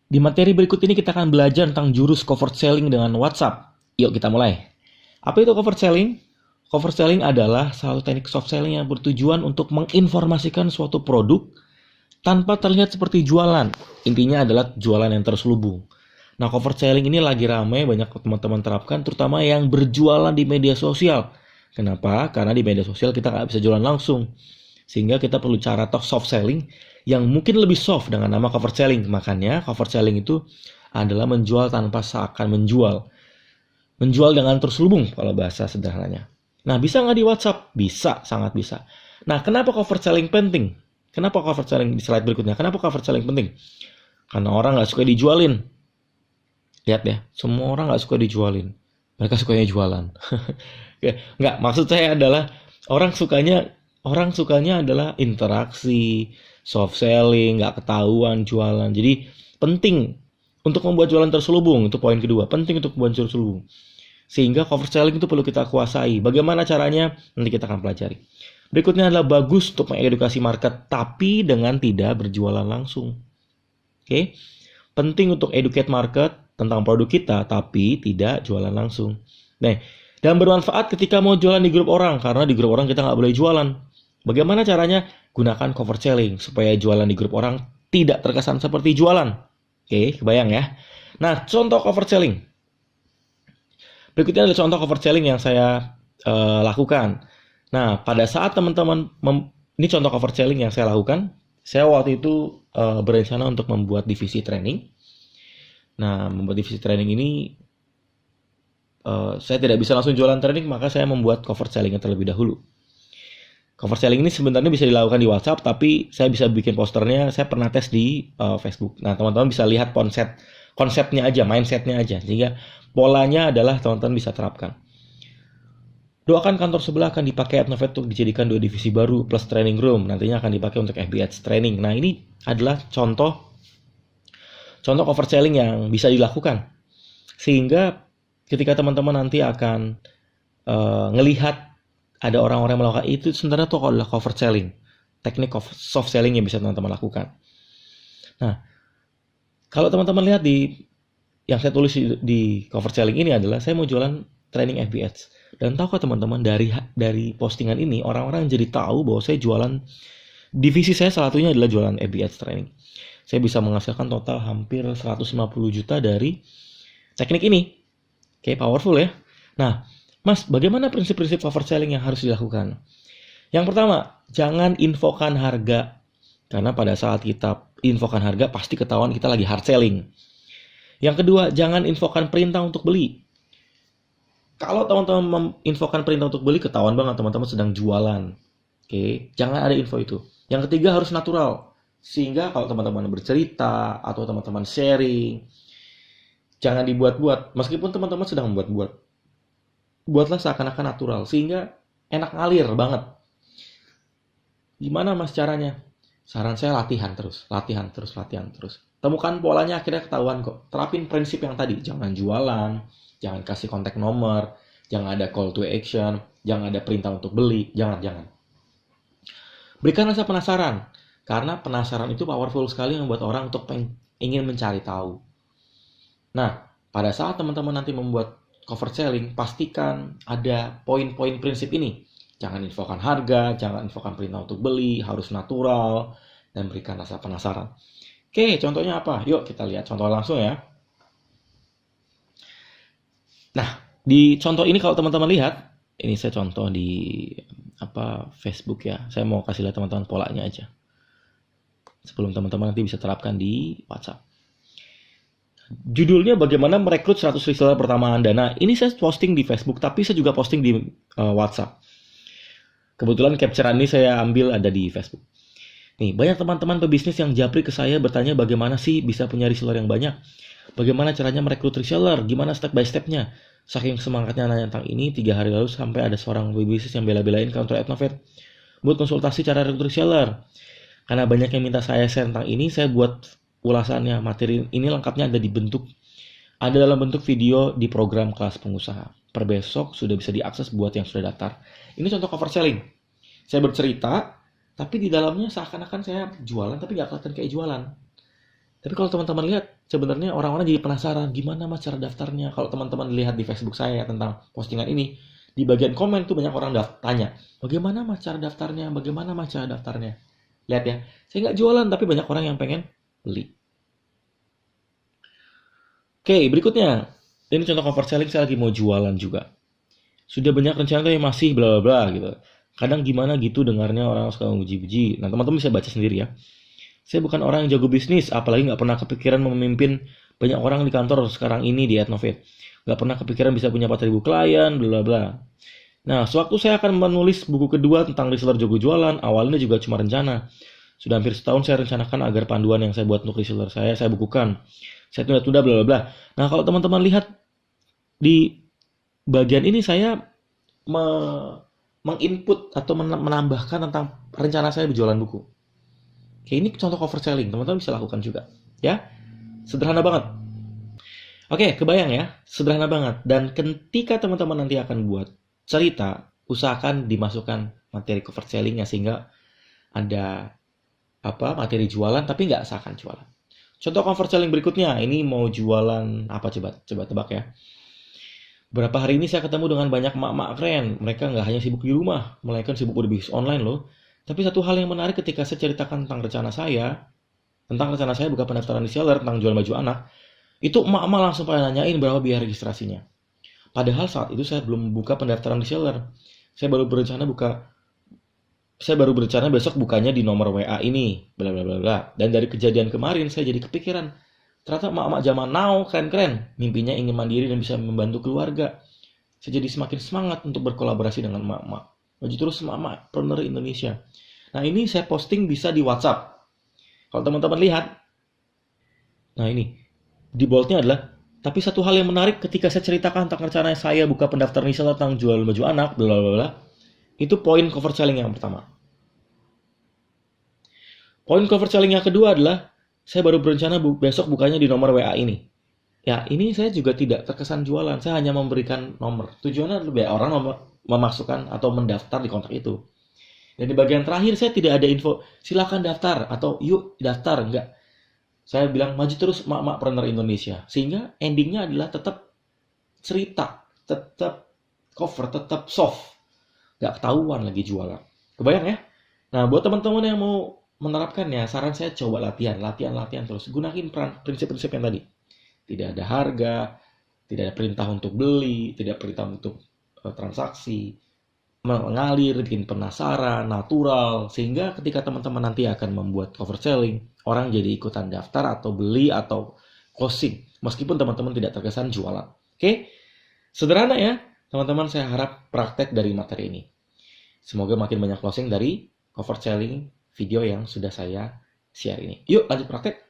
Di materi berikut ini kita akan belajar tentang jurus covered selling dengan WhatsApp. Yuk kita mulai. Apa itu covered selling? Covered selling adalah salah satu teknik soft selling yang bertujuan untuk menginformasikan suatu produk tanpa terlihat seperti jualan. Intinya adalah jualan yang terselubung. Nah, covered selling ini lagi ramai, banyak teman-teman terapkan, terutama yang berjualan di media sosial. Kenapa? Karena di media sosial kita nggak bisa jualan langsung. Sehingga kita perlu cara soft selling yang mungkin lebih soft dengan nama covered selling. Makanya covered selling itu adalah menjual tanpa seakan menjual. Menjual dengan terselubung kalau bahasa sederhananya. Nah, bisa nggak di WhatsApp? Bisa, sangat bisa. Nah, kenapa covered selling penting? Kenapa covered selling di slide berikutnya? Kenapa covered selling penting? Karena orang nggak suka dijualin. Lihat ya, semua orang nggak suka dijualin. Mereka sukanya jualan. Nggak, maksud saya adalah orang sukanya adalah interaksi, soft selling, nggak ketahuan jualan. Jadi penting untuk membuat jualan terselubung. Itu poin kedua. Penting untuk membuat jualan terselubung. Sehingga covered selling itu perlu kita kuasai. Bagaimana caranya? Nanti kita akan pelajari. Berikutnya adalah bagus untuk mengedukasi market, tapi dengan tidak berjualan langsung. Oke? Penting untuk educate market tentang produk kita, tapi tidak jualan langsung. Nah, dan bermanfaat ketika mau jualan di grup orang, karena di grup orang kita nggak boleh jualan. Bagaimana caranya? Gunakan covered selling, supaya jualan di grup orang tidak terkesan seperti jualan. Oke, kebayang ya? Nah, contoh covered selling. Berikutnya adalah contoh covered selling yang saya lakukan. Nah, pada saat teman-teman, ini contoh covered selling yang saya lakukan. Saya waktu itu berencana untuk membuat divisi training. Nah, membuat divisi training ini, saya tidak bisa langsung jualan training, maka saya membuat covered selling terlebih dahulu. Covered selling ini sebenarnya bisa dilakukan di WhatsApp, tapi saya bisa bikin posternya, saya pernah tes di Facebook. Nah, teman-teman bisa lihat konsepnya aja, mindsetnya aja, sehingga polanya adalah teman-teman bisa terapkan. Doakan kantor sebelah akan dipakai Adnovet untuk dijadikan 2 divisi baru plus training room. Nantinya akan dipakai untuk FBH training. Nah, ini adalah contoh covered selling yang bisa dilakukan. Sehingga ketika teman-teman nanti akan ngelihat ada orang-orang yang melakukan itu, sebenarnya itu adalah covered selling. Teknik soft selling yang bisa teman-teman lakukan. Nah, kalau teman-teman lihat yang saya tulis di covered selling ini adalah saya mau jualan training FBH. Dan tahukah teman-teman, dari postingan ini orang-orang jadi tahu bahwa saya jualan, divisi saya salah satunya adalah jualan FBH training. Saya bisa menghasilkan total hampir 150 juta dari teknik ini. Oke, powerful ya. Nah, Mas, bagaimana prinsip-prinsip covered selling yang harus dilakukan? Yang pertama, jangan infokan harga. Karena pada saat kita infokan harga, pasti ketahuan kita lagi hard selling. Yang kedua, jangan infokan perintah untuk beli. Kalau teman-teman menginfokan perintah untuk beli, ketahuan banget teman-teman sedang jualan. Oke, jangan ada info itu. Yang ketiga, harus natural. Sehingga kalau teman-teman bercerita atau teman-teman sharing, jangan dibuat-buat. Meskipun teman-teman sedang membuat-buat, buatlah seakan-akan natural, sehingga enak ngalir banget. Gimana Mas caranya? Saran saya latihan terus. Temukan polanya, akhirnya ketahuan kok. Terapin prinsip yang tadi, jangan jualan, jangan kasih kontak nomor, jangan ada call to action, jangan ada perintah untuk beli, jangan. Berikan rasa penasaran, karena penasaran itu powerful sekali membuat orang untuk ingin mencari tahu. Nah, pada saat teman-teman nanti membuat covered selling, pastikan ada poin-poin prinsip ini. Jangan infokan harga, jangan infokan perintah untuk beli, harus natural, dan berikan rasa penasaran. Oke, contohnya apa? Yuk kita lihat contoh langsung ya. Nah, di contoh ini kalau teman-teman lihat, ini saya contoh di Facebook ya. Saya mau kasih lihat teman-teman polanya aja. Sebelum teman-teman nanti bisa terapkan di WhatsApp. Judulnya bagaimana merekrut 100 reseller pertama Anda. Nah, ini saya posting di Facebook, tapi saya juga posting di WhatsApp. Kebetulan capture ini saya ambil ada di Facebook. Nih, banyak teman-teman pebisnis yang japri ke saya bertanya bagaimana sih bisa punya reseller yang banyak. Bagaimana caranya merekrut reseller? Gimana step by stepnya? Saking semangatnya nanya tentang ini, 3 hari lalu sampai ada seorang pebisnis yang bela-belain kantor Adnovet buat konsultasi cara rekrut reseller. Karena banyak yang minta saya share tentang ini, saya buat ulasannya. Materi ini lengkapnya ada dalam bentuk video di program kelas pengusaha. Per besok sudah bisa diakses buat yang sudah daftar. Ini contoh cover selling. Saya bercerita, tapi di dalamnya seakan-akan saya jualan, tapi nggak kelihatan kayak jualan. Tapi kalau teman-teman lihat, sebenarnya orang-orang jadi penasaran gimana mas cara daftarnya. Kalau teman-teman lihat di Facebook saya tentang postingan ini, di bagian komen tuh banyak orang tanya, bagaimana mas cara daftarnya, bagaimana mas cara daftarnya. Lihat ya, saya nggak jualan tapi banyak orang yang pengen beli. Oke, berikutnya. Ini contoh cover selling, saya lagi mau jualan juga. Sudah banyak rencana yang masih bla bla bla gitu. Kadang gimana gitu dengarnya orang suka nguji-uji. Nah, teman-teman bisa baca sendiri ya. Saya bukan orang yang jago bisnis, apalagi nggak pernah kepikiran memimpin banyak orang di kantor sekarang ini di Adnovate. Nggak pernah kepikiran bisa punya 4.000 klien, bla bla bla. Nah, sewaktu saya akan menulis buku kedua tentang reseller jago jualan, awalnya juga cuma rencana. Sudah hampir setahun saya rencanakan agar panduan yang saya buat untuk reseller saya bukukan. Saya tunda-tunda bla bla bla. Nah, kalau teman-teman lihat di bagian ini saya menginput atau menambahkan tentang rencana saya berjualan buku. Oke, ini contoh cover selling, teman-teman bisa lakukan juga. Ya, sederhana banget. Oke, kebayang ya, sederhana banget. Dan ketika teman-teman nanti akan buat cerita, usahakan dimasukkan materi cover sellingnya sehingga ada materi jualan tapi nggak seakan jualan. Contoh cover selling berikutnya, ini mau jualan apa coba tebak ya. Berapa hari ini saya ketemu dengan banyak mak-mak keren. Mereka nggak hanya sibuk di rumah, melainkan sibuk berbisnis online loh. Tapi satu hal yang menarik ketika saya ceritakan tentang rencana saya buka pendaftaran reseller tentang jual baju anak, itu mak-mak langsung pada nanyain berapa biaya registrasinya. Padahal saat itu saya belum buka pendaftaran reseller. Saya baru berencana besok bukanya di nomor WA ini, bla bla bla bla. Dan dari kejadian kemarin saya jadi kepikiran, ternyata mak-mak zaman now keren-keren, mimpinya ingin mandiri dan bisa membantu keluarga. Saya jadi semakin semangat untuk berkolaborasi dengan mak-mak. Maju terus mak-mak partner Indonesia. Nah, ini saya posting bisa di WhatsApp. Kalau teman-teman lihat, nah ini di boldnya adalah, tapi satu hal yang menarik ketika saya ceritakan tentang rencana saya buka pendaftaran reseller tentang jual baju anak, bla bla bla. Itu poin cover selling yang pertama. Poin cover selling yang kedua adalah, saya baru berencana besok bukanya di nomor WA ini. Ya, ini saya juga tidak terkesan jualan. Saya hanya memberikan nomor. Tujuannya lebih orang memasukkan atau mendaftar di kontak itu. Dan di bagian terakhir saya tidak ada info, silakan daftar atau yuk daftar, enggak. Saya bilang maju terus mak-mak partner Indonesia. Sehingga endingnya adalah tetap cerita, tetap cover, tetap soft. Nggak ketahuan lagi jualan. Kebayang ya? Nah, buat teman-teman yang mau menerapkannya, saran saya coba latihan terus. Gunain prinsip-prinsip yang tadi. Tidak ada harga, tidak ada perintah untuk beli, tidak perintah untuk transaksi, mengalir, bikin penasaran, natural, sehingga ketika teman-teman nanti akan membuat cover selling, orang jadi ikutan daftar atau beli atau closing, meskipun teman-teman tidak terkesan jualan. Oke? Sederhana ya, teman-teman, saya harap praktek dari materi ini. Semoga makin banyak closing dari cover selling video yang sudah saya share ini. Yuk lanjut praktek.